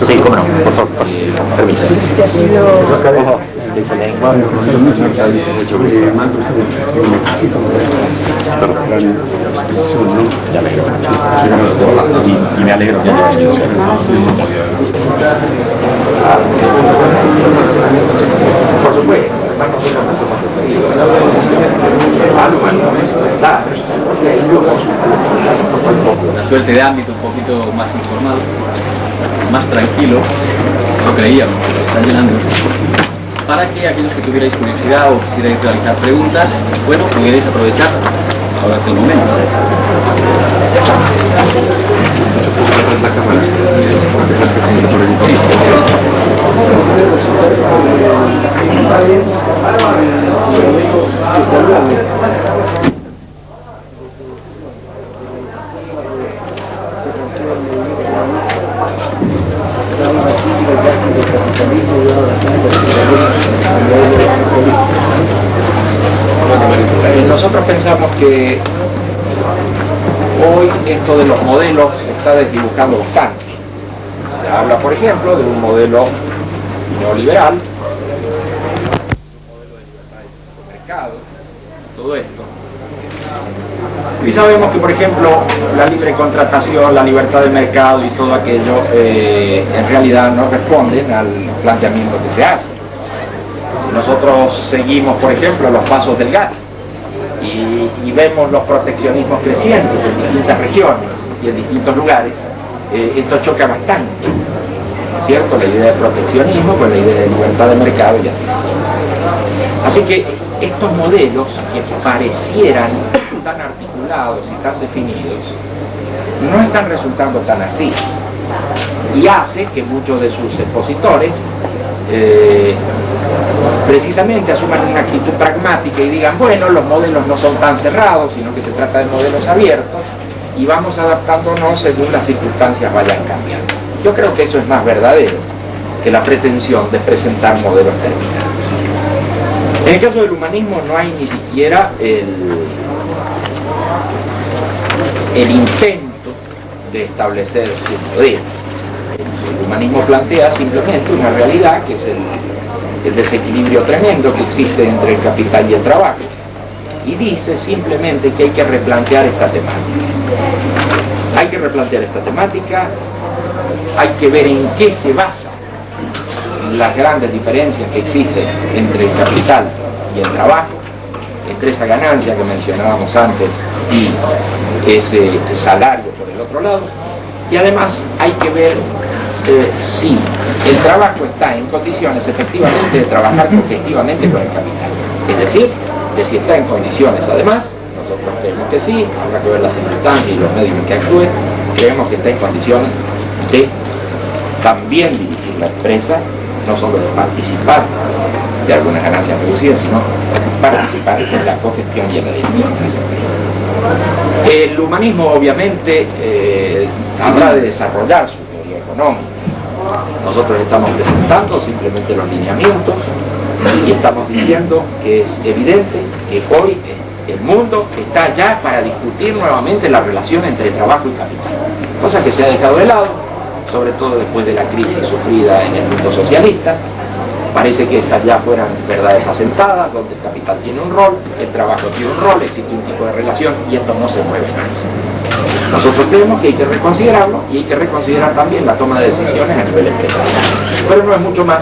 Sí, cómo no, por favor, permiso. Ojo, dice lengua. Y me alegro que haya hecho por supuesto, una suerte de ámbito un poquito más informado, más tranquilo, lo creíamos, está llenando, para que aquellos que tuvierais curiosidad o quisierais realizar preguntas, bueno, pudierais aprovechar, ahora es el momento. Nosotros pensamos que hoy esto de los modelos se está desdibujando bastante. Se habla, por ejemplo, de un modelo neoliberal, un modelo de libertad de mercado, todo esto. Y sabemos que, por ejemplo, la libre contratación, la libertad de mercado y todo aquello en realidad no responden al planteamiento que se hace. Si nosotros seguimos, por ejemplo, los pasos del GATT y vemos los proteccionismos crecientes en distintas regiones y en distintos lugares, esto choca bastante, ¿no es cierto? La idea de proteccionismo con la idea de libertad de mercado y así sigue. Así que estos modelos que parecieran tan articulados y tan definidos no están resultando tan así, y hace que muchos de sus expositores precisamente asuman una actitud pragmática y digan, bueno, los modelos no son tan cerrados, sino que se trata de modelos abiertos y vamos adaptándonos según las circunstancias vayan cambiando. Yo creo que eso es más verdadero que la pretensión de presentar modelos terminados. En el caso del humanismo no hay ni siquiera el intento de establecer un modelo. El humanismo plantea simplemente una realidad que es el desequilibrio tremendo que existe entre el capital y el trabajo, y dice simplemente que hay que replantear esta temática. Hay que replantear esta temática, hay que ver en qué se basan las grandes diferencias que existen entre el capital y el trabajo, entre esa ganancia que mencionábamos antes y ese salario por el otro lado, y además hay que ver si el trabajo está en condiciones efectivamente de trabajar cogestivamente con el capital, es decir, que si está en condiciones además, nosotros creemos que sí, habrá que ver las circunstancias y los medios en que actúe, creemos que está en condiciones de también dirigir la empresa, no solo de participar de algunas ganancias reducidas, sino participar en la cogestión y en la dirección de las empresas. El humanismo obviamente habrá de desarrollar su teoría económica. Nosotros estamos presentando simplemente los lineamientos y estamos diciendo que es evidente que hoy el mundo está ya para discutir nuevamente la relación entre trabajo y capital, cosa que se ha dejado de lado, sobre todo después de la crisis sufrida en el mundo socialista. Parece que estas ya fueran verdades asentadas, donde el capital tiene un rol, el trabajo tiene un rol, existe un tipo de relación y esto no se mueve más. Nosotros creemos que hay que reconsiderarlo y hay que reconsiderar también la toma de decisiones a nivel empresarial. Pero no es mucho más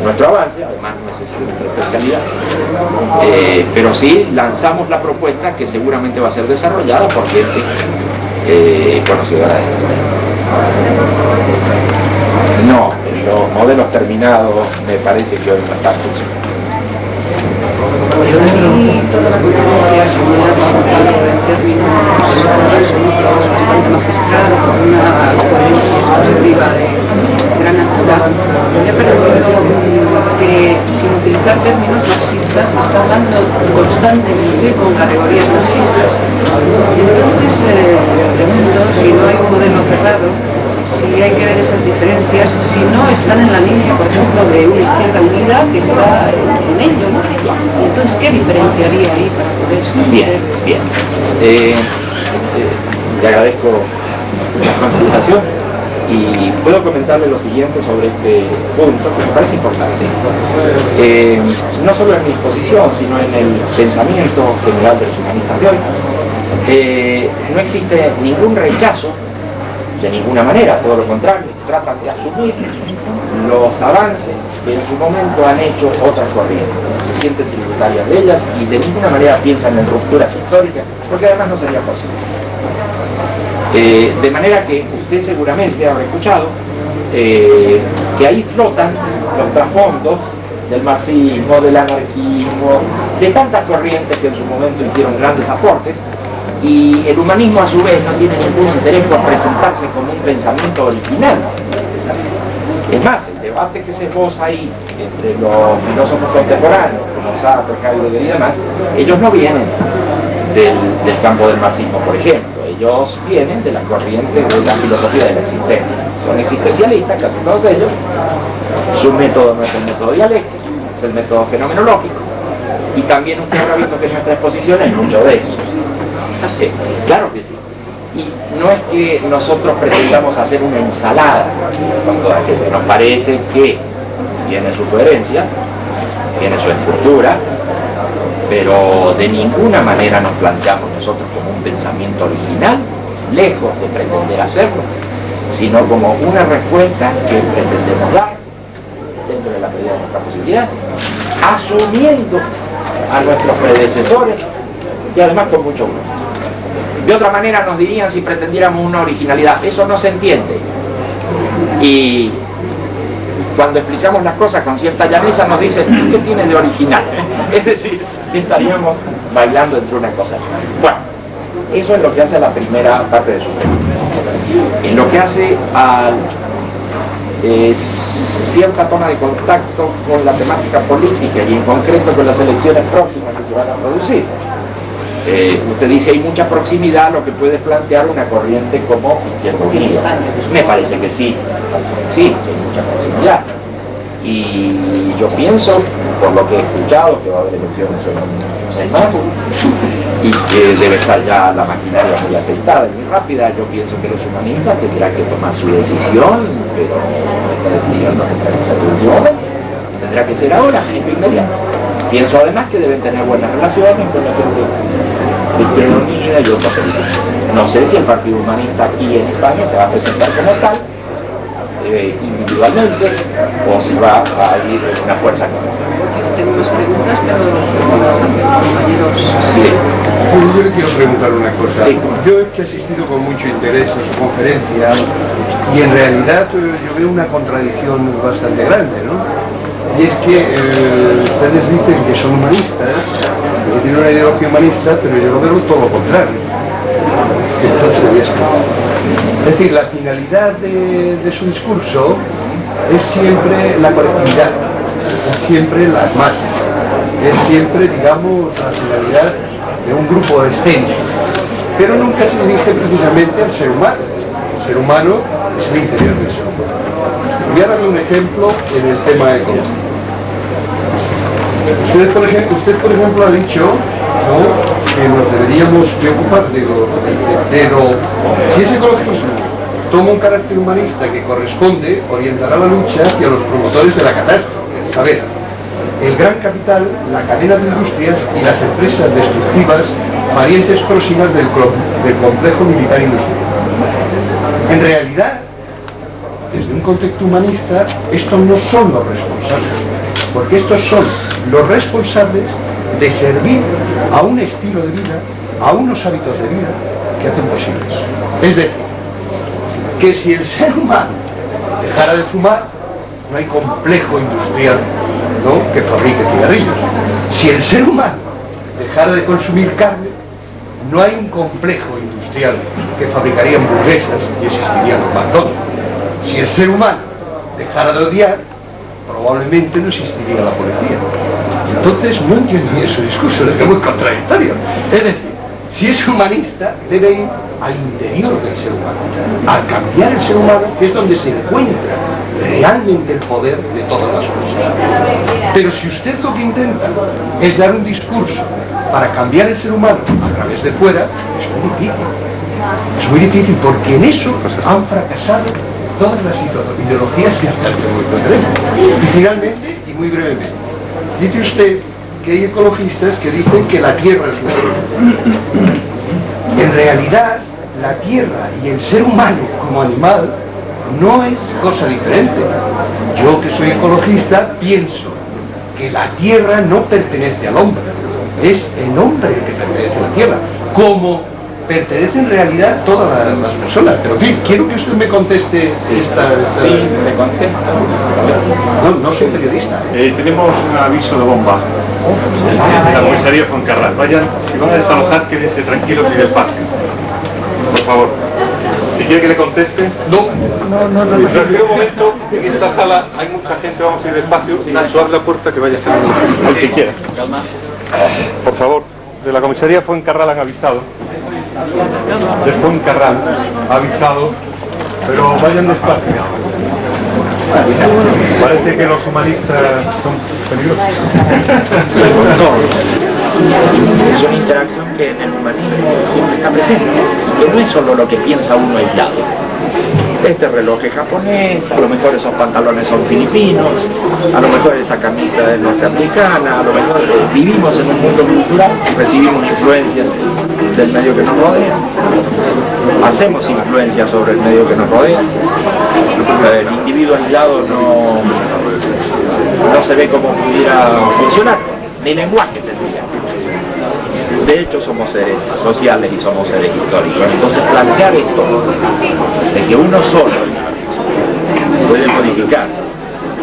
nuestro avance, además no es esa nuestra especialidad, pero sí lanzamos la propuesta que seguramente va a ser desarrollada por gente conocedora de esto. No, los modelos terminados me parece que hoy no están funcionando. Y toda la controversia sobre el resultado en términos absolutos, bastante magistral, con una coherencia expositiva de gran altura, me ha parecido que, sin utilizar términos marxistas, está hablando constantemente con categorías marxistas. Entonces, pregunto si no hay un modelo cerrado, si hay que ver esas diferencias, si no están en la línea, por ejemplo, de una izquierda unida que está en ello, ¿no? Entonces, ¿qué diferencia había ahí para poder escoger? Bien. Le agradezco la consideración Y puedo comentarle lo siguiente sobre este punto, que me parece importante. No solo en mi exposición, sino en el pensamiento general de los humanistas de hoy, no existe ningún rechazo, de ninguna manera, todo lo contrario, tratan de asumir los avances que en su momento han hecho otras corrientes, se sienten tributarias de ellas y de ninguna manera piensan en rupturas históricas, porque además no sería posible. De manera que usted seguramente habrá escuchado que ahí flotan los trasfondos del marxismo, del anarquismo, de tantas corrientes que en su momento hicieron grandes aportes, y el humanismo a su vez no tiene ningún interés por presentarse como un pensamiento original. Es más, el debate que se esboza ahí entre los filósofos contemporáneos, como Sartre, Heidegger y demás, ellos no vienen del campo del marxismo, por ejemplo. Ellos vienen de la corriente de la filosofía de la existencia. Son existencialistas, casi todos ellos. Su método no es el método dialéctico, es el método fenomenológico. Y también usted habrá visto que en nuestra exposición hay mucho de eso. Claro que sí. Y no es que nosotros pretendamos hacer una ensalada con todo aquello. Nos parece que tiene su coherencia, tiene su estructura, pero de ninguna manera nos planteamos nosotros como un pensamiento original, lejos de pretender hacerlo, sino como una respuesta que pretendemos dar dentro de la medida de nuestra posibilidad, asumiendo a nuestros predecesores y además con mucho gusto. De otra manera nos dirían si pretendiéramos una originalidad, eso no se entiende. Y cuando explicamos las cosas con cierta llaneza nos dicen, ¿qué tiene de original? Es decir, estaríamos bailando entre una cosa y otra. Bueno, eso es lo que hace a la primera parte de su pregunta. En lo que hace a cierta toma de contacto con la temática política y en concreto con las elecciones próximas que se van a producir. Usted dice hay mucha proximidad a lo que puede plantear una corriente como Izquierda Unida. Me parece que sí, sí, hay mucha proximidad. Y yo pienso, por lo que he escuchado, que va a haber elecciones en un mes más y que debe estar ya la maquinaria muy aceitada y muy rápida. Yo pienso que los humanistas tendrán que tomar su decisión, pero esta decisión no tendrá que ser de último momento, tendrá que ser ahora, en lo inmediato. Pienso además que deben tener buenas relaciones con la gente de Izquierda Unida y otros partidos. No sé si el Partido Humanista aquí en España se va a presentar como tal, individualmente, o si va a ir una fuerza común. Yo no tengo más preguntas, pero compañeros... Sí. Yo le quiero preguntar una cosa. Sí. Yo he asistido con mucho interés a su conferencia y en realidad yo veo una contradicción bastante grande, ¿no? Y es que ustedes dicen que son humanistas, que tienen una ideología humanista, pero yo lo veo todo lo contrario. Entonces, voy a explicar. Es decir, la finalidad de su discurso es siempre la colectividad, es siempre las masas, es siempre, digamos, la finalidad de un grupo extenso, pero nunca se dirige precisamente al ser humano. El ser humano es el interior del ser humano. Voy a darle un ejemplo en el tema económico. Usted, por ejemplo, ha dicho, ¿no?, que nos deberíamos preocupar pero si ese ecologismo toma un carácter humanista que corresponde, orientará la lucha hacia los promotores de la catástrofe, el saber, el gran capital, la cadena de industrias y las empresas destructivas, parientes próximas del complejo militar industrial. En realidad, desde un contexto humanista, estos no son los responsables, porque estos son los responsables de servir a un estilo de vida, a unos hábitos de vida que hacen posible eso. Es decir, que si el ser humano dejara de fumar, no hay complejo industrial, ¿no?, que fabrique cigarrillos. Si el ser humano dejara de consumir carne, no hay un complejo industrial que fabricaría hamburguesas y existirían los McDonald's. Si el ser humano dejara de odiar, probablemente no existiría la policía. Entonces no entiendo bien su discurso, es muy contradictorio. Es decir, si es humanista, debe ir al interior del ser humano, al cambiar el ser humano, que es donde se encuentra realmente el poder de todas las cosas. Pero si usted lo que intenta es dar un discurso para cambiar el ser humano a través de fuera, es muy difícil. Es muy difícil porque en eso han fracasado todas las ideologías que hasta este momento tenemos. Y finalmente, y muy brevemente, dice usted que hay ecologistas que dicen que la Tierra es una. En realidad, la Tierra y el ser humano como animal no es cosa diferente. Yo, que soy ecologista, pienso que la Tierra no pertenece al hombre, es el hombre el que pertenece a la Tierra, como pertenece en realidad todas las personas. Pero en fin, quiero que usted me conteste esta... Sí, me contesta. No soy periodista. Tenemos un aviso de bomba de la comisaría Fuencarral. Vayan, si van a desalojar, quédense tranquilos y despacio. Por favor. Si quiere que le conteste. No. Espera un momento, en esta sala hay mucha gente, vamos a ir despacio. Nacho, abre la puerta que vaya a ser el que quiera. Por favor, de la comisaría Fuencarral han avisado. De Fuencarral ha avisado, pero vayan despacio. Parece que los humanistas son peligrosos. Es una interacción que en el humanismo siempre está presente, y que no es solo lo que piensa uno aislado. Este reloj es japonés, a lo mejor esos pantalones son filipinos, a lo mejor esa camisa es norteamericana, a lo mejor vivimos en un mundo cultural, recibimos influencia del medio que nos rodea, hacemos influencia sobre el medio que nos rodea. El individuo aislado no se ve como pudiera funcionar, ni lenguaje tendría. De hecho somos seres sociales y somos seres históricos. Entonces plantear esto de que uno solo puede modificar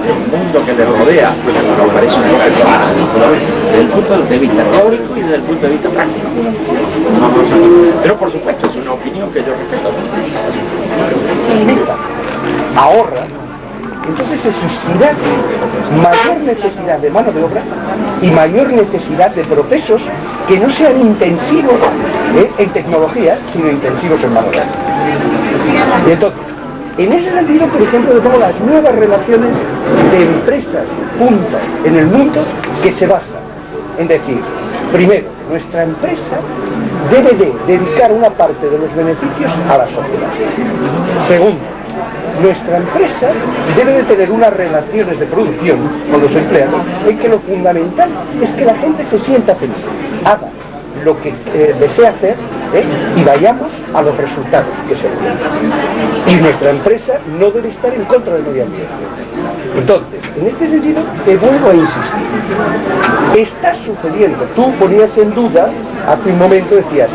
el mundo que le rodea nos parece una cosa desde el punto de vista teórico y desde el punto de vista práctico. Pero por supuesto es una opinión que yo respeto. Ahorra, entonces existirá mayor necesidad de mano de obra y mayor necesidad de procesos que no sean intensivos en tecnologías, sino intensivos en mano de obra. Y entonces, en ese sentido, por ejemplo, yo pongo las nuevas relaciones de empresas juntas en el mundo que se basan en decir, primero, nuestra empresa debe de dedicar una parte de los beneficios a la sociedad. Segundo, nuestra empresa debe de tener unas relaciones de producción con los empleados en que lo fundamental es que la gente se sienta feliz, haga lo que desea hacer y vayamos a los resultados que se logran. Y nuestra empresa no debe estar en contra del medio ambiente. Entonces, en este sentido, te vuelvo a insistir. Está sucediendo, tú ponías en duda, hace un momento decías,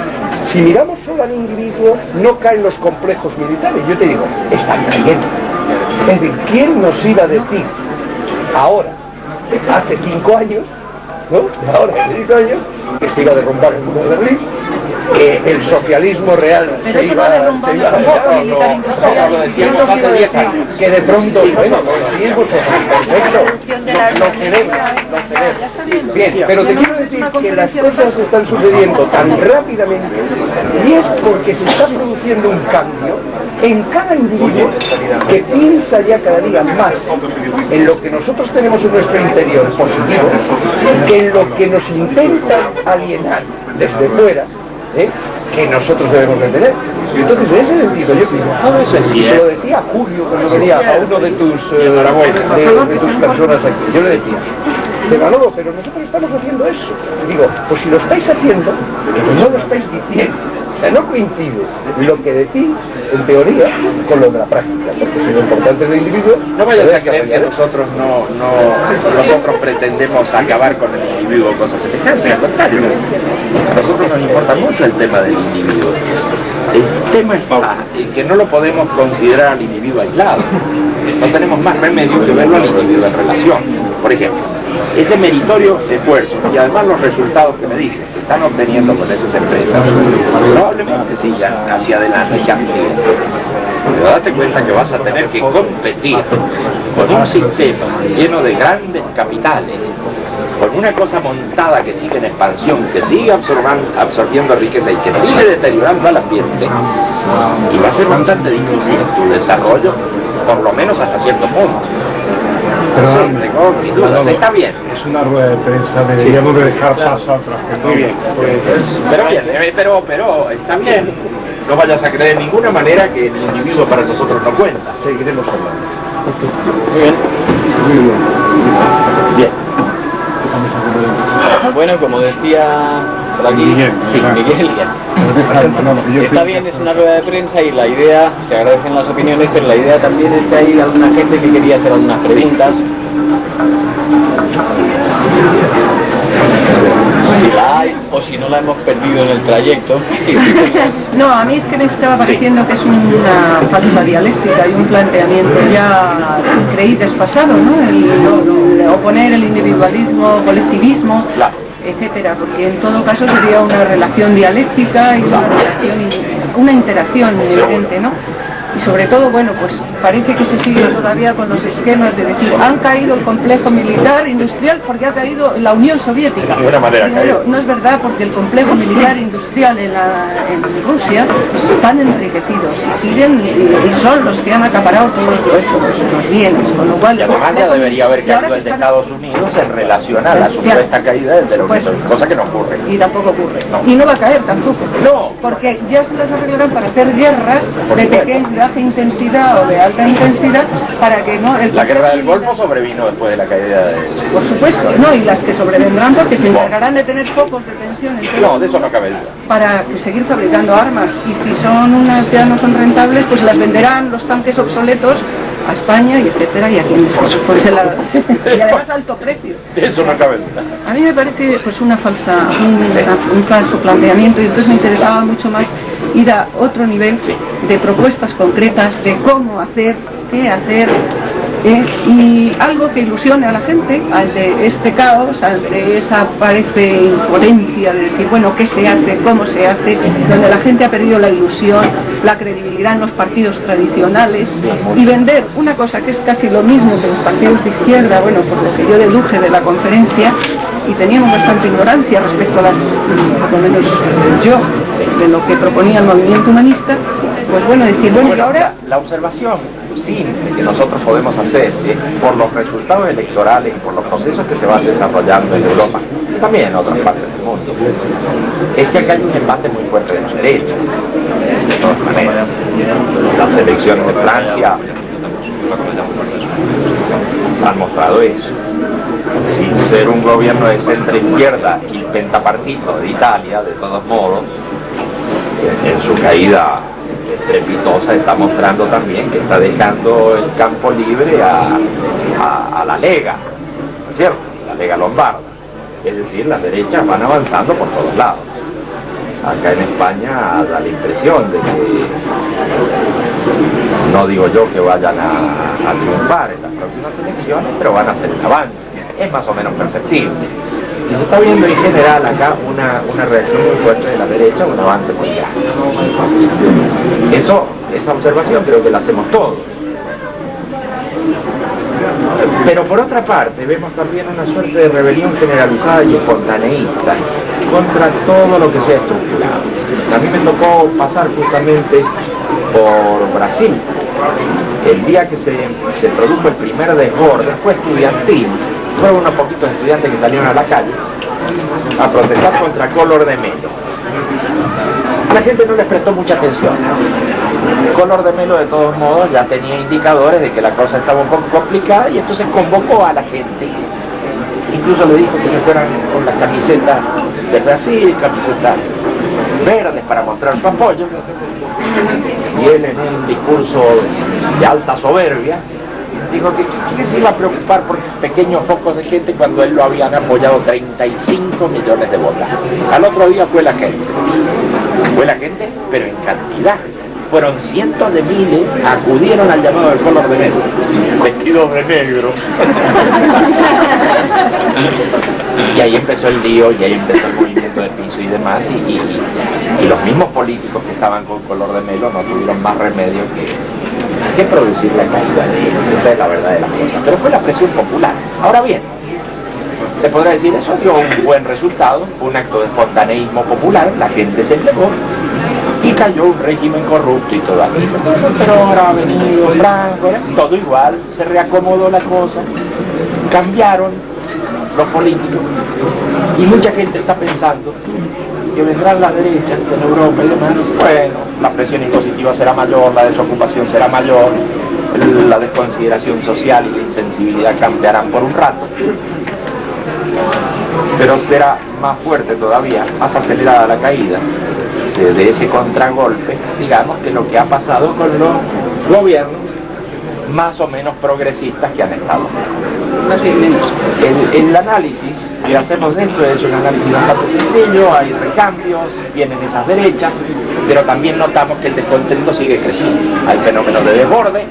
si miramos solo al individuo, no caen los complejos militares. Yo te digo, están cayendo. Es decir, ¿quién nos iba a decir ahora, hace 5 años, ¿no? Ahora, hace 5 años, que se iba a derrumbar el muro de Berlín, que el socialismo real se iba a derrumbar, que de pronto, bueno, con el tiempo lo queremos. Bien, pero te quiero decir que las cosas están sucediendo tan rápidamente y es porque se está produciendo un cambio en cada individuo que piensa ya cada día más en lo que nosotros tenemos en nuestro interior positivo que en lo que nos intenta alienar desde fuera, que nosotros debemos de tener. Y entonces en ese sentido yo se lo decía a Julio cuando venía a uno de tus personas aquí, yo le decía, Manolo, pero nosotros estamos haciendo eso. Y digo, pues si lo estáis haciendo, no lo estáis diciendo. O sea, no coincide lo que decís, en teoría, con lo de la práctica. Porque si lo importante del individuo... No vayas a creer que nosotros nosotros pretendemos acabar con el individuo o cosas semejantes. Al contrario, a nosotros nos importa mucho el tema del individuo. El tema está en que no lo podemos considerar al individuo aislado. No tenemos más remedio que verlo al individuo en relación. Por ejemplo, ese meritorio esfuerzo y además los resultados que me dicen que están obteniendo con esas empresas probablemente sigan hacia adelante y amplíen. Pero date cuenta que vas a tener que competir con un sistema lleno de grandes capitales, con una cosa montada que sigue en expansión, que sigue absorbiendo riqueza y que sigue deteriorando al ambiente, y va a ser bastante difícil tu desarrollo, por lo menos hasta cierto punto. Pero sí, tengo mis dudas, está bien. Es una rueda de prensa, deberíamos de dejar paso a otras que muy bien, pues, pero bien, pero está bien. No vayas a creer de ninguna manera que el individuo para nosotros no cuenta. Seguiremos hablando. Muy bien. Bien. Bueno, como decía por aquí, Miguel. sí, Miguel. Está bien, es una rueda de prensa y la idea, se agradecen las opiniones, pero la idea también es que hay alguna gente que quería hacer algunas preguntas. Si la hay o si no la hemos perdido en el trayecto. No, a mí es que me estaba pareciendo que es una falsa dialéctica y un planteamiento ya creído desfasado, ¿no? El oponer el individualismo, colectivismo, Claro. etcétera, porque en todo caso sería una relación dialéctica y una interacción evidente, ¿no? Y sobre todo, bueno, pues parece que se sigue todavía con los esquemas de decir, han caído el complejo militar industrial porque ha caído la Unión Soviética. De alguna manera Primero, caído. no es verdad, porque el complejo militar industrial en Rusia están enriquecidos y siguen y son los que han acaparado todos los bienes, con lo cual... Y además ya debería haber y ahora caído se el de están- Estados Unidos en relación a la supuesta caída de la Unión Soviética, cosa que no ocurre. Y tampoco ocurre. No. Y no va a caer tampoco. No. Porque ya se las arreglarán para hacer guerras Por de supuesto. pequeña intensidad o de alta intensidad para que no... La guerra del Golfo sobrevino después de la caída de... Por supuesto, no, y las que sobrevendrán porque se encargarán de tener focos de tensión en todo No, el de eso mundo no cabe duda. para seguir fabricando armas. Y si son unas ya no son rentables, pues las venderán los tanques obsoletos a España y etcétera, y a quien les y además a alto precio. De eso no cabe duda. A mí me parece pues un falso planteamiento, y entonces me interesaba mucho más ir a otro nivel de propuestas concretas de cómo hacer, qué hacer, y algo que ilusione a la gente ante este caos, ante esa parece impotencia de decir, bueno, ¿qué se hace? ¿Cómo se hace? Donde la gente ha perdido la ilusión, la credibilidad en los partidos tradicionales, y vender una cosa que es casi lo mismo que los partidos de izquierda, bueno, por lo que yo deduje de la conferencia, y teníamos bastante ignorancia respecto a las, por lo menos yo, de lo que proponía el movimiento humanista, pues bueno, decir, bueno, que ahora... La observación simple que nosotros podemos hacer es por los resultados electorales y por los procesos que se van desarrollando en Europa y también en otras partes del mundo, es que acá hay un embate muy fuerte de la derecha. De todas maneras, las elecciones de Francia han mostrado eso. Sin ser un gobierno de centro-izquierda y el pentapartito de Italia, de todos modos, en su caída estrepitosa está mostrando también que está dejando el campo libre a la Lega, ¿no es cierto? La Lega Lombarda. Es decir, las derechas van avanzando por todos lados. Acá en España da la impresión de que, no digo yo que vayan a triunfar en las próximas elecciones, pero van a hacer un avance. Es más o menos perceptible. Y se está viendo en general acá una reacción muy fuerte de la derecha, un avance muy grande. Esa observación creo que la hacemos todos. Pero por otra parte vemos también una suerte de rebelión generalizada y espontaneísta contra todo lo que sea estructurado. A mí me tocó pasar justamente por Brasil. El día que se produjo el primer desborde fue estudiantil. Fueron unos poquitos estudiantes que salieron a la calle a protestar contra Collor de Mello. A la gente no les prestó mucha atención. Collor de Mello, de todos modos, ya tenía indicadores de que la cosa estaba un poco complicada, y entonces convocó a la gente. Incluso le dijo que se fueran con las camisetas de Brasil, camisetas verdes, para mostrar su apoyo. Y él, en un discurso de alta soberbia, dijo que se iba a preocupar por pequeños focos de gente cuando él lo habían apoyado 35 millones de votos. Al otro día fue la gente. Fue la gente, pero en cantidad. Fueron cientos de miles, acudieron al llamado del Collor de Mello, vestidos de negro. Y ahí empezó el lío, y ahí empezó el movimiento de piso y demás, y los mismos políticos que estaban con Collor de Mello no tuvieron más remedio que producir la caída. Esa es la verdad de las cosas. Pero fue la presión popular. Ahora bien, se podrá decir, eso dio un buen resultado, fue un acto de espontaneísmo popular, la gente se entregó y cayó un régimen corrupto y todo aquello. Pero ahora ha venido Franco, todo igual, se reacomodó la cosa, cambiaron los políticos, y mucha gente está pensando que vendrán las derechas en Europa y demás, bueno, la presión impositiva será mayor, la desocupación será mayor, la desconsideración social y la insensibilidad campearán por un rato, pero será más fuerte todavía, más acelerada la caída de ese contragolpe, digamos, que lo que ha pasado con los gobiernos más o menos progresistas que han estado. El análisis que hacemos de esto es un análisis bastante sencillo, hay recambios, vienen esas derechas, pero también notamos que el descontento sigue creciendo. Hay fenómenos de desborde,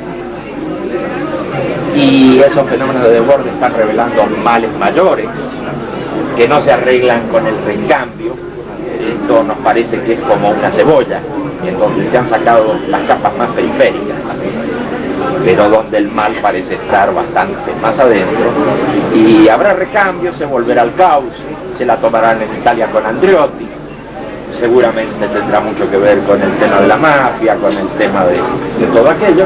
y esos fenómenos de desborde están revelando males mayores, que no se arreglan con el recambio. Esto nos parece que es como una cebolla, en donde se han sacado las capas más periféricas, pero donde el mal parece estar bastante más adentro, y habrá recambio, se volverá al caos, se la tomarán en Italia con Andreotti, seguramente tendrá mucho que ver con el tema de la mafia, con el tema de todo aquello,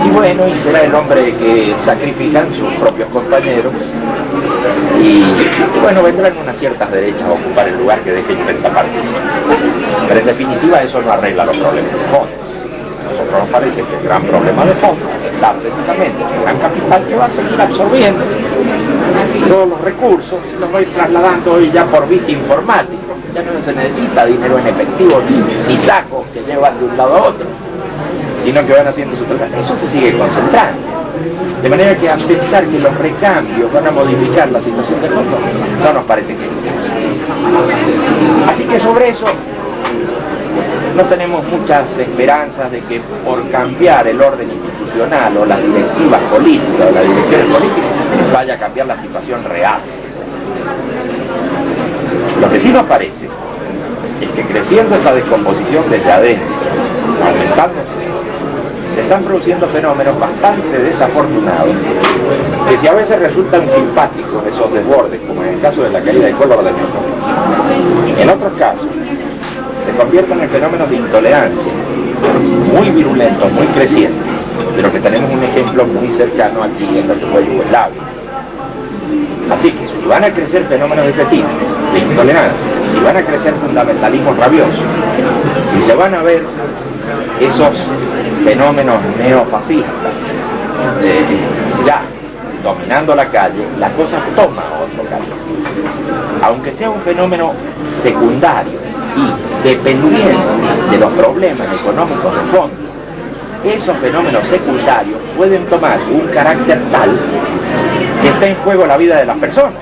y bueno, y será el hombre que sacrifican sus propios compañeros, y bueno, vendrán unas ciertas derechas a ocupar el lugar que deje Inventa Partida. Pero en definitiva eso no arregla los problemas de fondo. A nosotros nos parece que el gran problema de fondo está precisamente en el gran capital, que va a seguir absorbiendo todos los recursos, los va a ir trasladando hoy ya por bit informático. Ya no se necesita dinero en efectivo ni sacos que llevan de un lado a otro, sino que van haciendo su trabajo. Eso se sigue concentrando. De manera que a pensar que los recambios van a modificar la situación del fondo, no nos parece que es eso. Así que sobre eso no tenemos muchas esperanzas de que por cambiar el orden institucional o las directivas políticas o las direcciones políticas vaya a cambiar la situación real. Lo que sí nos parece es que creciendo esta descomposición desde adentro, aumentándose, se están produciendo fenómenos bastante desafortunados, que si a veces resultan simpáticos esos desbordes, como en el caso de la caída de Córdoba de México, en otros casos se convierten en fenómenos de intolerancia muy virulentos, muy crecientes, pero que tenemos un ejemplo muy cercano aquí en lo que fue Yugoslavia. Así que si van a crecer fenómenos de ese tipo, de intolerancia, si van a crecer fundamentalismos rabiosos, si se van a ver esos fenómenos neofascistas ya dominando la calle, la cosa toma otro cariz. Aunque sea un fenómeno secundario y dependiente de los problemas económicos de fondo, esos fenómenos secundarios pueden tomar un carácter tal que está en juego la vida de las personas.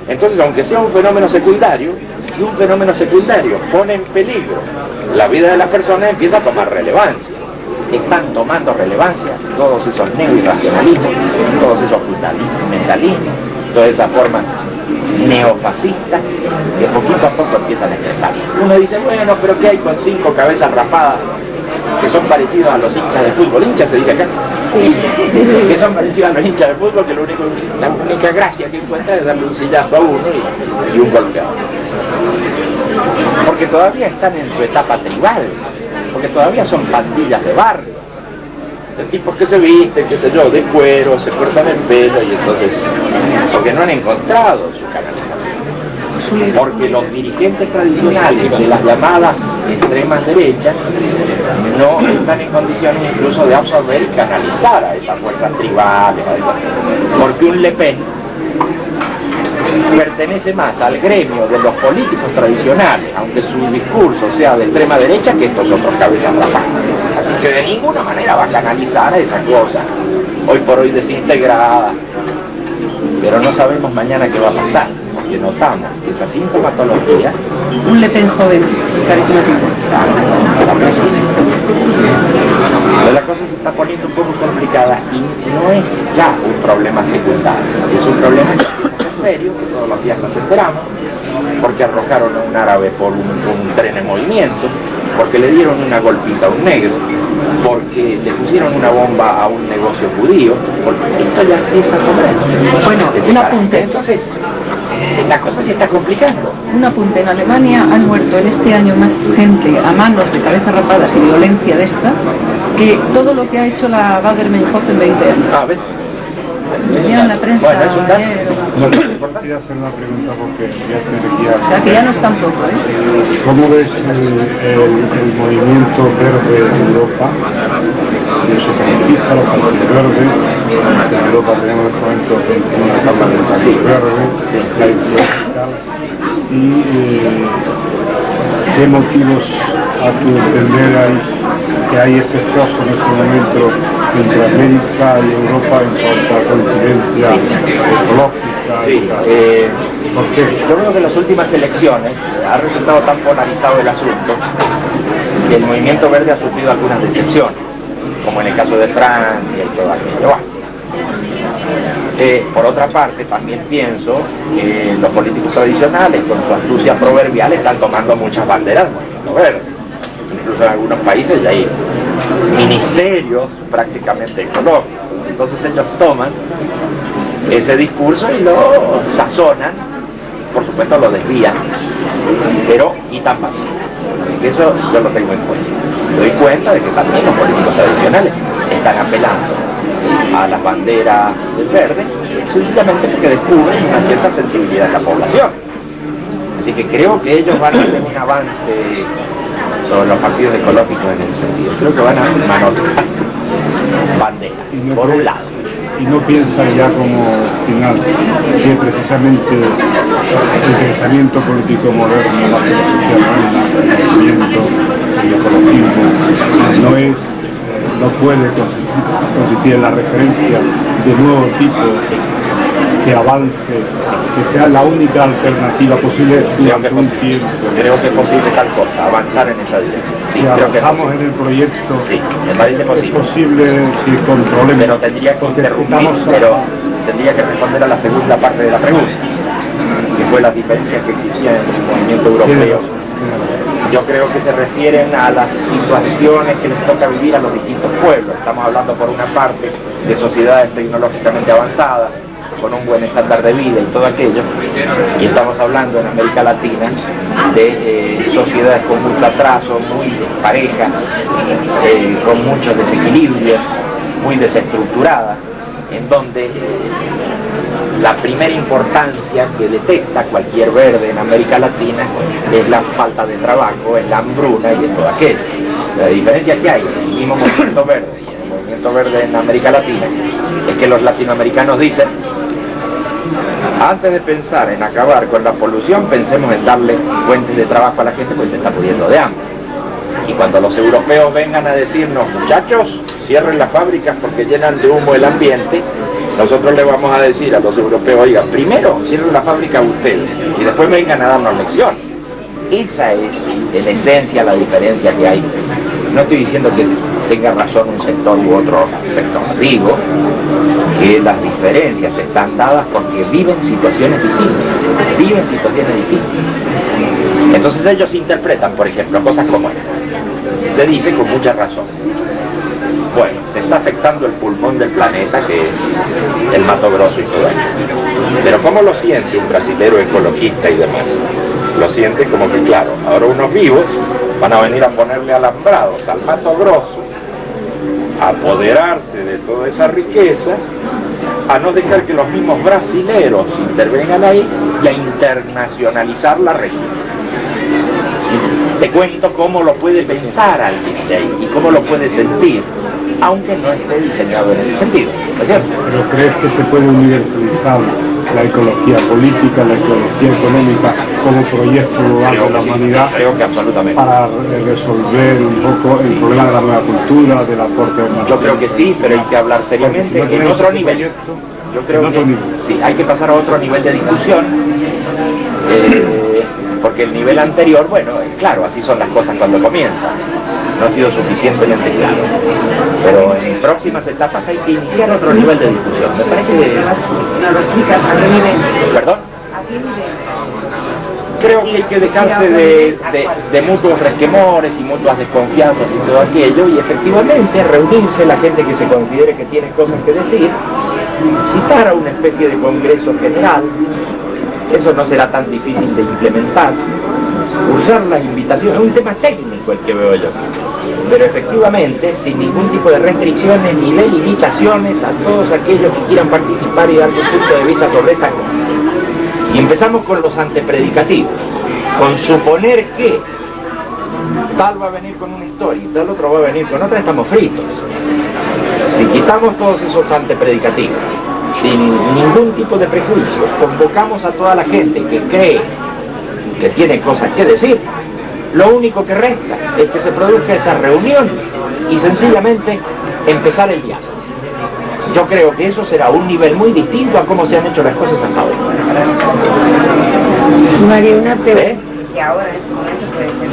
Entonces, aunque sea un fenómeno secundario, si un fenómeno secundario pone en peligro la vida de las personas, empieza a tomar relevancia. Están tomando relevancia todos esos neoirracionalismos, todos esos fundamentalismos, todas esas formas neofascistas que poquito a poco empiezan a expresarse. Uno dice, bueno, pero ¿qué hay con 5 cabezas rapadas que son parecidos a los hinchas de fútbol? Hinchas se dice acá. Que son parecidos a los hinchas de fútbol, que la única gracia que encuentra es darle un sillazo a uno y un golpe a otro. Porque todavía están en su etapa tribal, porque todavía son pandillas de barrio, de tipos que se visten, qué sé yo, de cuero, se cortan el pelo, y entonces, porque no han encontrado su canalización. Porque los dirigentes tradicionales de las llamadas extremas derechas no están en condiciones incluso de absorber y canalizar a esas fuerzas tribales, porque un Le Pen pertenece más al gremio de los políticos tradicionales, aunque su discurso sea de extrema derecha, que estos otros cabezas rapaces. Así que de ninguna manera va a canalizar a esa cosa, hoy por hoy desintegrada, pero no sabemos mañana qué va a pasar, porque notamos que esa sintomatología... Un Le Pen joven, carismático. La presidenta. Pero la cosa se está poniendo un poco complicada y no es ya un problema secundario, es un problema serio, que todos los días nos enteramos, porque arrojaron a un árabe por un tren en movimiento, porque le dieron una golpiza a un negro, porque le pusieron una bomba a un negocio judío, porque esto ya empieza a comer. Bueno, un apunte. Entonces, la cosa se está complicando. Un apunte, en Alemania han muerto en este año más gente a manos de cabezas rapadas y violencia de esta, que todo lo que ha hecho la Baader-Meinhof en 20 años. A ver. Venía en la prensa bueno, es un dato. ayer. No, quería hacer una pregunta porque ya tendría... O sea que ya no es tan poco, ¿eh? ¿Cómo ves el movimiento verde en Europa? Que se caracteriza los partidos verdes. En Europa tenemos en este momento una cámara de partidos verdes, la influencia y qué motivos a tu entender hay que hay ese foso en este momento entre América y Europa en cuanto a coincidencia ecológica. Sí, porque yo creo que en las últimas elecciones ha resultado tan polarizado el asunto que el movimiento verde ha sufrido algunas decepciones, como en el caso de Francia y todo aquello. Por otra parte, también pienso que los políticos tradicionales, con su astucia proverbial, están tomando muchas banderas del movimiento verde. Incluso en algunos países ya hay ministerios prácticamente ecológicos. Entonces ellos toman ese discurso y lo sazonan, por supuesto lo desvían, pero quitan banderas. Así que eso yo lo tengo en cuenta. Me doy cuenta de que también los políticos tradicionales están apelando a las banderas del verde, sencillamente porque descubren una cierta sensibilidad de la población. Así que creo que ellos van a hacer un avance sobre los partidos ecológicos en ese sentido. Creo que van a manotear banderas, por un lado. Y no piensan ya como final que precisamente el pensamiento político moderno, la filosofía moderna, el pensamiento, el ecologismo, no puede consistir en la referencia de nuevo tipo que avance, que sea la única alternativa posible durante un tiempo. Creo que es posible tal cosa, avanzar en esa dirección. Sí, si creo avanzamos que en el proyecto, sí, me parece posible. Es posible que controlemos. Pero tendría que tendría que responder a la segunda parte de la pregunta, que fue las diferencias que existían en el movimiento europeo. Yo creo que se refieren a las situaciones que les toca vivir a los distintos pueblos. Estamos hablando por una parte de sociedades tecnológicamente avanzadas, con un buen estándar de vida y todo aquello, y estamos hablando en América Latina de sociedades con mucho atraso, muy desparejas, con muchos desequilibrios, muy desestructuradas, en donde la primera importancia que detecta cualquier verde en América Latina es la falta de trabajo, es la hambruna y es todo aquello. La diferencia que hay en el mismo movimiento verde y en el movimiento verde en América Latina es que los latinoamericanos dicen: antes de pensar en acabar con la polución, pensemos en darle fuentes de trabajo a la gente, pues se está muriendo de hambre. Y cuando los europeos vengan a decirnos: muchachos, cierren las fábricas porque llenan de humo el ambiente, nosotros le vamos a decir a los europeos: oigan, primero cierren la fábrica ustedes y después vengan a darnos lecciones. Esa es en esencia la diferencia que hay. No estoy diciendo que tenga razón un sector u otro sector, digo que las diferencias están dadas porque viven situaciones distintas. Entonces ellos interpretan, por ejemplo, cosas como esta. Se dice con mucha razón: bueno, se está afectando el pulmón del planeta, que es el Mato Grosso y todo eso. Pero ¿cómo lo siente un brasilero ecologista y demás? Lo siente como que, claro, ahora unos vivos van a venir a ponerle alambrados al Mato Grosso, a apoderarse de toda esa riqueza, a no dejar que los mismos brasileros intervengan ahí y a internacionalizar la región. Te cuento cómo lo puede pensar alguien de ahí y cómo lo puede sentir, aunque no esté diseñado en ese sentido, ¿no es cierto? ¿Pero crees que se puede universalizar la ecología política, la ecología económica como proyecto global de la humanidad? Creo que absolutamente. Para resolver un poco el problema de la nueva cultura, del aporte humano. Yo creo que sí, pero hay que hablar seriamente en otro nivel. Yo creo que sí, hay que pasar a otro nivel de discusión, porque el nivel anterior, bueno, claro, así son las cosas cuando comienzan, no ha sido suficientemente claro, pero en próximas etapas hay que iniciar otro nivel de discusión. Me parece que... ¿Perdón? Creo que hay que dejarse de mutuos resquemores y mutuas desconfianzas y todo aquello, y efectivamente reunirse la gente que se considere que tiene cosas que decir, citar a una especie de congreso general. Eso no será tan difícil de implementar. Cursar las invitaciones, es un tema técnico el que veo yo. pero efectivamente sin ningún tipo de restricciones ni de limitaciones a todos aquellos que quieran participar y dar su punto de vista sobre esta cosa. Si empezamos con los antepredicativos, con suponer que tal va a venir con una historia y tal otro va a venir con otra, estamos fritos. Si quitamos todos esos antepredictivos, sin ningún tipo de prejuicio, convocamos a toda la gente que cree que tiene cosas que decir, lo único que resta es que se produzca esa reunión y sencillamente empezar el diálogo. Yo creo que eso será un nivel muy distinto a cómo se han hecho las cosas hasta ahora. María, una pregunta. Que ahora en este momento puede ser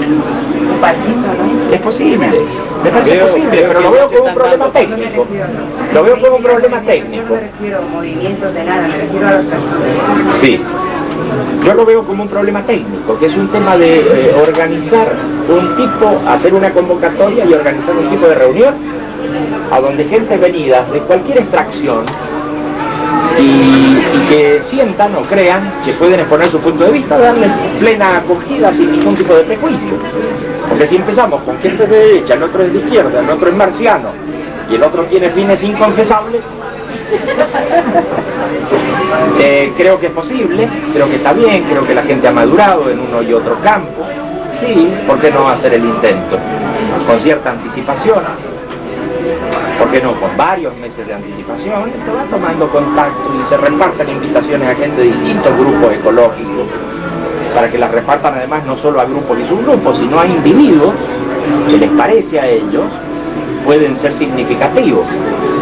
un pasito, ¿no? Es posible, me parece posible, pero lo veo como un problema técnico. Lo veo como un problema técnico. No me refiero a movimientos de nada, me refiero a las personas. Sí. Yo lo veo como un problema técnico, que es un tema de organizar un tipo, hacer una convocatoria y organizar un tipo de reunión a donde gente venida de cualquier extracción y que sientan o crean que pueden exponer su punto de vista, darle plena acogida sin ningún tipo de prejuicio. Porque si empezamos con gente de derecha, el otro es de izquierda, el otro es marciano y el otro tiene fines inconfesables, creo que es posible, creo que está bien, creo que la gente ha madurado en uno y otro campo. Sí, ¿por qué no hacer el intento? Con cierta anticipación, ¿por qué no con varios meses de anticipación? Se va tomando contacto y se reparten invitaciones a gente de distintos grupos ecológicos, para que las repartan además no solo a grupos y subgrupos, sino a individuos que les parece a ellos pueden ser significativos.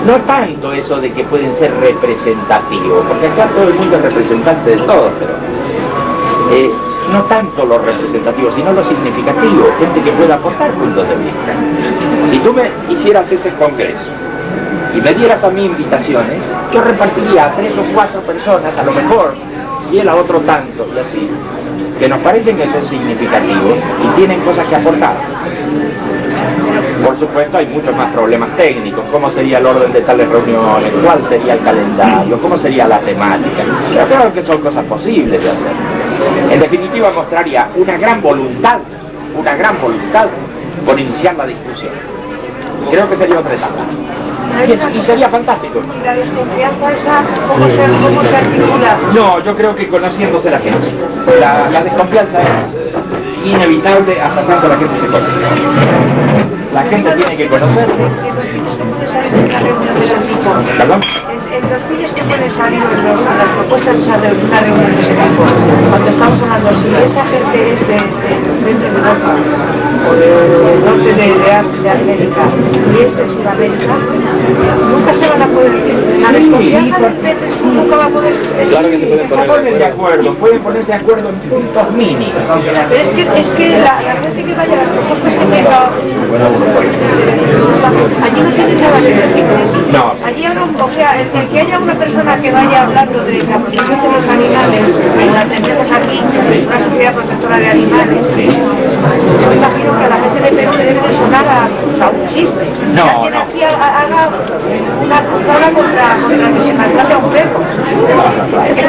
No tanto eso de que pueden ser representativos, porque acá todo el mundo es representante de todo, pero no tanto los representativos, sino los significativos, gente que pueda aportar puntos de vista. Si tú me hicieras ese congreso y me dieras a mí invitaciones, yo repartiría a 3 o 4 personas a lo mejor, y él a otro tanto, y así, que nos parecen que son significativos y tienen cosas que aportar. Por supuesto hay muchos más problemas técnicos, cómo sería el orden de tales reuniones, cuál sería el calendario, cómo sería la temática, pero creo que son cosas posibles de hacer. En definitiva mostraría una gran voluntad por iniciar la discusión. Creo que sería otra etapa. Y sería fantástico. ¿Y la desconfianza esa, cómo se articula? No, yo creo que conociéndose la gente. La desconfianza es inevitable hasta tanto la gente se conoce. La gente tiene que conocerse. ¿Perdón? En los vídeos que pueden salir en las propuestas de una reunión de ese tipo, cuando estamos hablando, si esa gente es del frente de Europa o del norte de Asia, de América, y es de Sudamérica, nunca se van a poder, la desconfianza del frente nunca va a poder. Claro que se pueden ponerse de acuerdo en puntos mínimos. Pero es que la gente que vaya a las propuestas que tenga, allí no tiene nada que decir. No. Allí o sea, el que haya una persona que vaya hablando de la protección de los animales, como la tenemos aquí, una sociedad protectora de animales, yo me imagino que a la GSLP no le debe de sonar a un chiste. No, que alguien aquí haga una cruzada contra que se maltrate a un perro.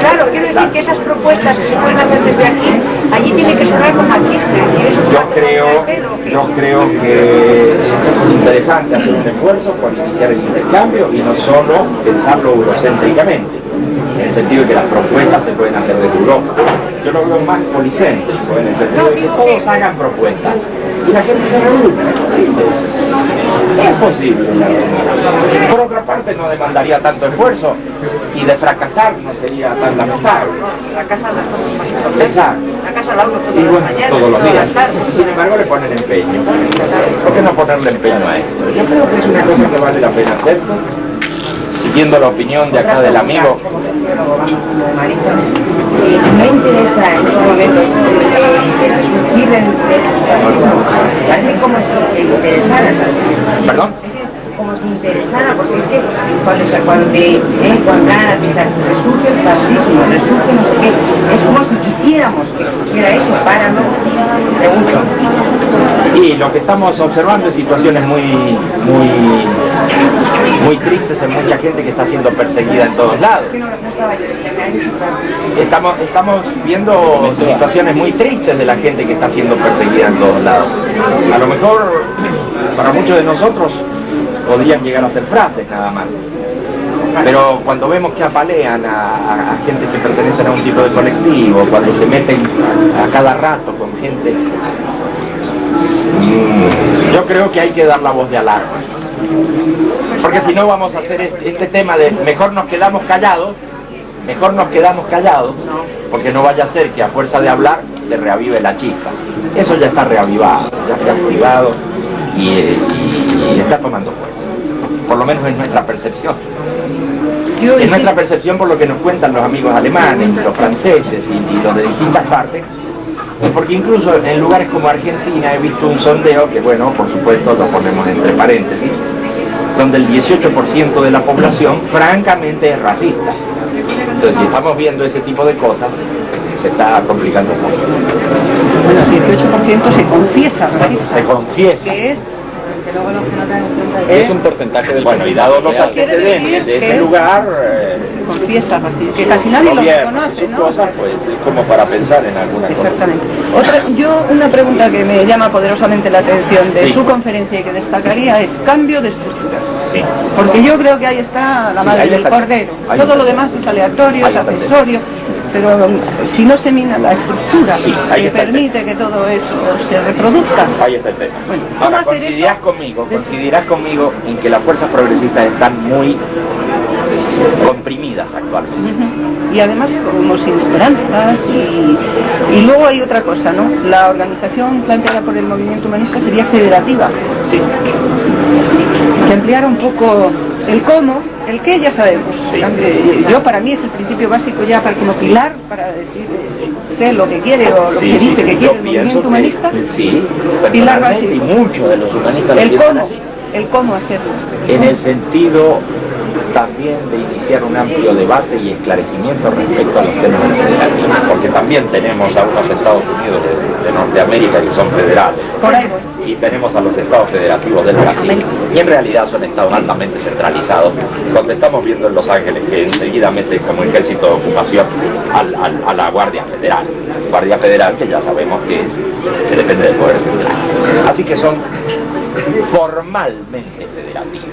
Claro, quiero decir que esas propuestas que se pueden hacer desde aquí, allí tiene que sonar como a chiste. Y eso Yo creo que es interesante hacer un esfuerzo por iniciar el intercambio y no solo pensarlo eurocéntricamente, en el sentido de que las propuestas se pueden hacer desde Europa. Yo lo veo más policéntrico, en el sentido de que todos hagan propuestas y la gente se reúne. Es posible. Por otra parte, no demandaría tanto esfuerzo y de fracasar no sería tan lamentable. fracasan las cosas más importantes. Exacto. Fracasa la uno Y todas las bueno, mañanas, todos los todas días. las tardes. Sin embargo, le ponen empeño. ¿Por qué no ponerle empeño a esto? Yo creo que es una cosa que vale la pena hacerse, siguiendo la opinión de acá del amigo. Como sociólogo, vamos, como humanista, me interesa en estos momentos el resurgir del capitalismo. Parece como si interesara, ¿sabes? ¿Perdón? Como si interesara, porque es que cuando resurge el fascismo, resurge no sé qué, es como si quisiéramos que surgiera eso para no, pregunto. Y lo que estamos observando es situaciones muy tristes en mucha gente que está siendo perseguida en todos lados. Es que no estaba yo, me han dicho claro. Estamos viendo situaciones muy tristes de la gente que está siendo perseguida en todos lados. A lo mejor Para muchos de nosotros podrían llegar a ser frases nada más. Pero cuando vemos que apalean a gente que pertenecen a un tipo de colectivo, cuando se meten a cada rato con gente, yo creo que hay que dar la voz de alarma. Porque si no vamos a hacer este tema de mejor nos quedamos callados, porque no vaya a ser que a fuerza de hablar se reavive la chispa. Eso ya está reavivado, ya se ha activado y está tomando fuerza. Por lo menos en nuestra percepción. En nuestra percepción, por lo que nos cuentan los amigos alemanes, los franceses y los de distintas partes, porque incluso en lugares como Argentina he visto un sondeo que, bueno, por supuesto lo ponemos entre paréntesis, donde el 18% de la población francamente es racista. Entonces, si estamos viendo ese tipo de cosas, se está complicando un poco. Bueno, el 18% se confiesa racista. Se confiesa. Que es... Es un porcentaje del... Bueno, y dados los antecedentes de ese lugar... se confiesa racista, que casi nadie lo reconoce, ¿no? Cosas, pues, es como para pensar en alguna cosa. Exactamente. Una pregunta que me llama poderosamente la atención de su conferencia y que destacaría es cambio de estructuras. Sí. Porque yo creo que ahí está la madre del cordero. Todo lo demás es aleatorio, es accesorio, pero si no se mina la estructura que permite que todo eso se reproduzca. Ahí está el tema. Bueno, ahora, coincidirás conmigo en que las fuerzas progresistas están muy comprimidas actualmente. Y además como sin esperanzas y luego hay otra cosa, ¿no? La organización planteada por el movimiento humanista sería federativa. Sí. Que ampliara un poco el cómo, el qué ya sabemos. Sí. Yo para mí es el principio básico ya para como pilar para decir sé lo que quiere o lo que dice que quiere el movimiento humanista. Sí, pilar básico. Y muchos de los humanistas el cómo hacerlo. En el sentido también de iniciar un amplio debate y esclarecimiento respecto a los temas federativos, porque también tenemos a unos Estados Unidos de Norteamérica que son federales. Por ahí voy. Y tenemos a los estados federativos del Brasil, y en realidad son estados altamente centralizados, donde estamos viendo en Los Ángeles que enseguida meten como ejército de ocupación a la Guardia Federal. Guardia Federal que ya sabemos que depende del poder central. Así que son formalmente federativos.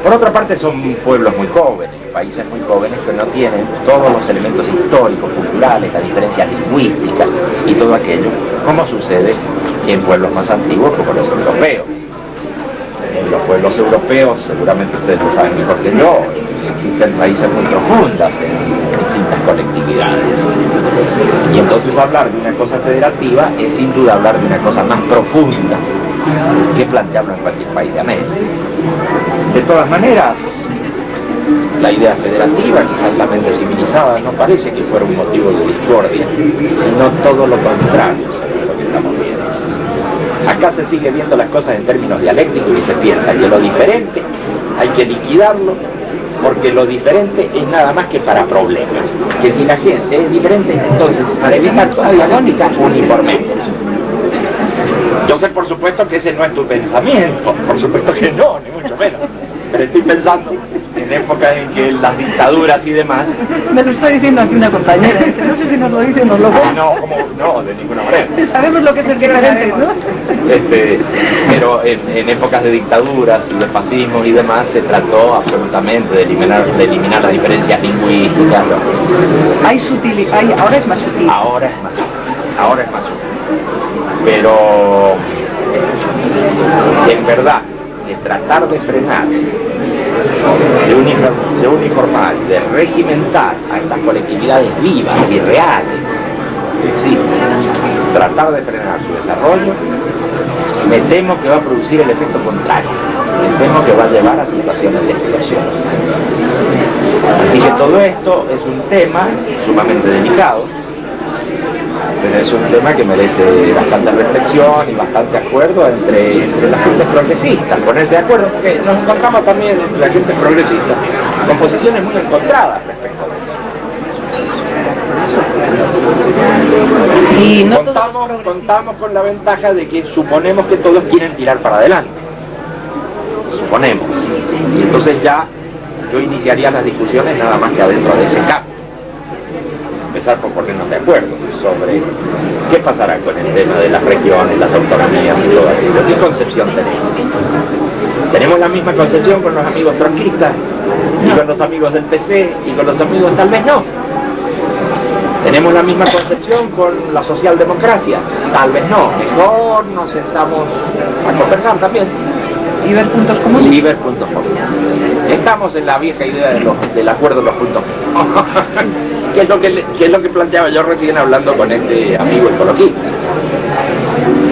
Por otra parte son pueblos muy jóvenes, países muy jóvenes que no tienen todos los elementos históricos, culturales, las diferencias lingüísticas y todo aquello, como sucede en pueblos más antiguos como los europeos. En los pueblos europeos, seguramente ustedes lo saben mejor que yo, existen raíces muy profundas en distintas colectividades. Y entonces hablar de una cosa federativa es sin duda hablar de una cosa más profunda que plantearlo en cualquier país de América. De todas maneras, la idea federativa, quizás altamente civilizada, no parece que fuera un motivo de discordia, sino todo lo contrario sobre lo que estamos viendo. Acá se sigue viendo las cosas en términos dialécticos y se piensa que lo diferente hay que liquidarlo, porque lo diferente es nada más que para problemas. Que si la gente es diferente, entonces para evitar toda dialéctica, uniformémonos. Yo sé por supuesto que ese no es tu pensamiento, por supuesto que no, ni mucho menos. Pero estoy pensando en épocas en que las dictaduras y demás... Me lo está diciendo aquí una compañera, no sé si nos lo dice o nos lo ve. No, de ninguna manera. Sabemos lo que es el diferente, ¿no? Pero en épocas de dictaduras y de fascismos y demás se trató absolutamente de eliminar las diferencias lingüísticas. Ahora es más sutil. Ahora es más sutil. Pero en verdad, de tratar de frenar, de uniformar, de regimentar a estas colectividades vivas y reales que existen, tratar de frenar su desarrollo, me temo que va a producir el efecto contrario. Me temo que va a llevar a situaciones de explosión. Así que todo esto es un tema sumamente delicado, pero es un tema que merece bastante reflexión y bastante acuerdo entre las gentes progresistas, ponerse de acuerdo, porque nos encontramos también entre la gente progresista con posiciones muy encontradas respecto a eso. Y no contamos con la ventaja de que suponemos que todos quieren tirar para adelante. Suponemos. Y entonces ya yo iniciaría las discusiones nada más que adentro de ese campo. empezar por ponernos de acuerdo sobre qué pasará con el tema de las regiones, las autonomías y todo aquello. ¿Qué concepción tenemos? ¿Tenemos la misma concepción con los amigos trotskistas y con los amigos del PC y con los amigos tal vez no? ¿Tenemos la misma concepción con la socialdemocracia? Tal vez no. Mejor nos sentamos a conversar también. Y ver puntos comunes. Y ver puntos comunes. Estamos en la vieja idea del acuerdo de los puntos comunes. ¿Qué es lo que planteaba yo recién hablando con este amigo ecologista?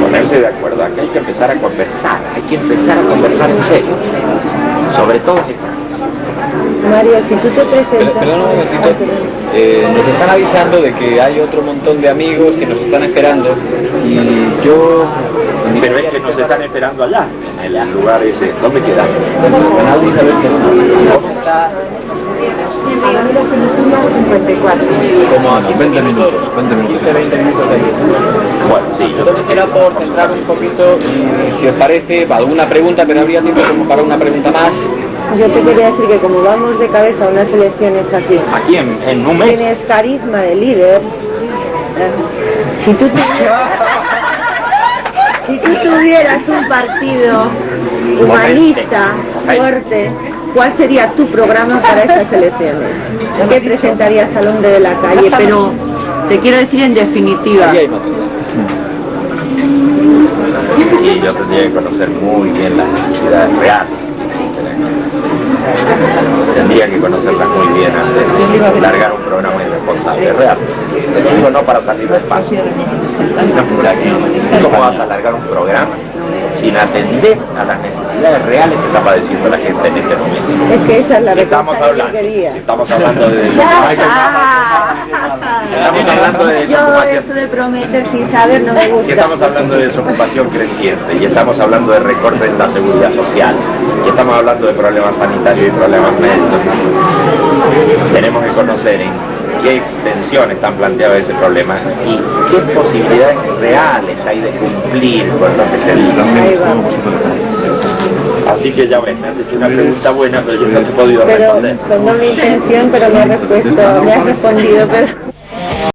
Ponerse de acuerdo. Aquí hay que empezar a conversar. Hay que empezar a conversar en serio. Sobre todo estas cosas. Mario, si tú te presentas... Perdón un momentito, nos están avisando de que hay otro montón de amigos que nos están esperando y yo... Pero es que nos están esperando allá, en el lugar ese. ¿Dónde queda? Canal de Isabel II. ¿Cómo está? Avenida Filipinas 54. Como a 20 minutos, 20 minutos. 20 minutos de ahí. Bueno, sí. Entonces era por centrar un poquito, y si os parece, alguna pregunta, pero habría tiempo como para una pregunta más. Yo te quería decir que como vamos de cabeza a unas elecciones aquí, Aquí en un mes. tienes carisma de líder. Si tú tuvieras un partido humanista, fuerte, ¿cuál sería tu programa para estas elecciones? ¿Qué presentarías al hombre de la calle? Pero te quiero decir en definitiva. Y yo tendría que conocer muy bien las necesidades reales que existen aquí. Tendría que conocerlas muy bien antes de largar un programa irresponsable, real. Te lo digo no para salir de espacio, sino por aquí. ¿Cómo vas a largar un programa sin atender a las necesidades reales que está padeciendo la gente en este momento? Es que esa es la Si estamos respuesta que yo hablando, quería. si estamos hablando de estamos hablando de Yo desocupación. eso de prometer sin saber no me Si gusta. estamos hablando de desocupación creciente y estamos hablando de recortes en la seguridad social y estamos hablando de problemas sanitarios y problemas médicos, tenemos que conocer en qué extensión están planteados ese problema y qué posibilidades reales hay de cumplir con lo que se dice. Ahí va. Así que ya ves, me has hecho una pregunta buena, pero yo no te he podido Pero responder. con doble intención, pero me has respondido, pero...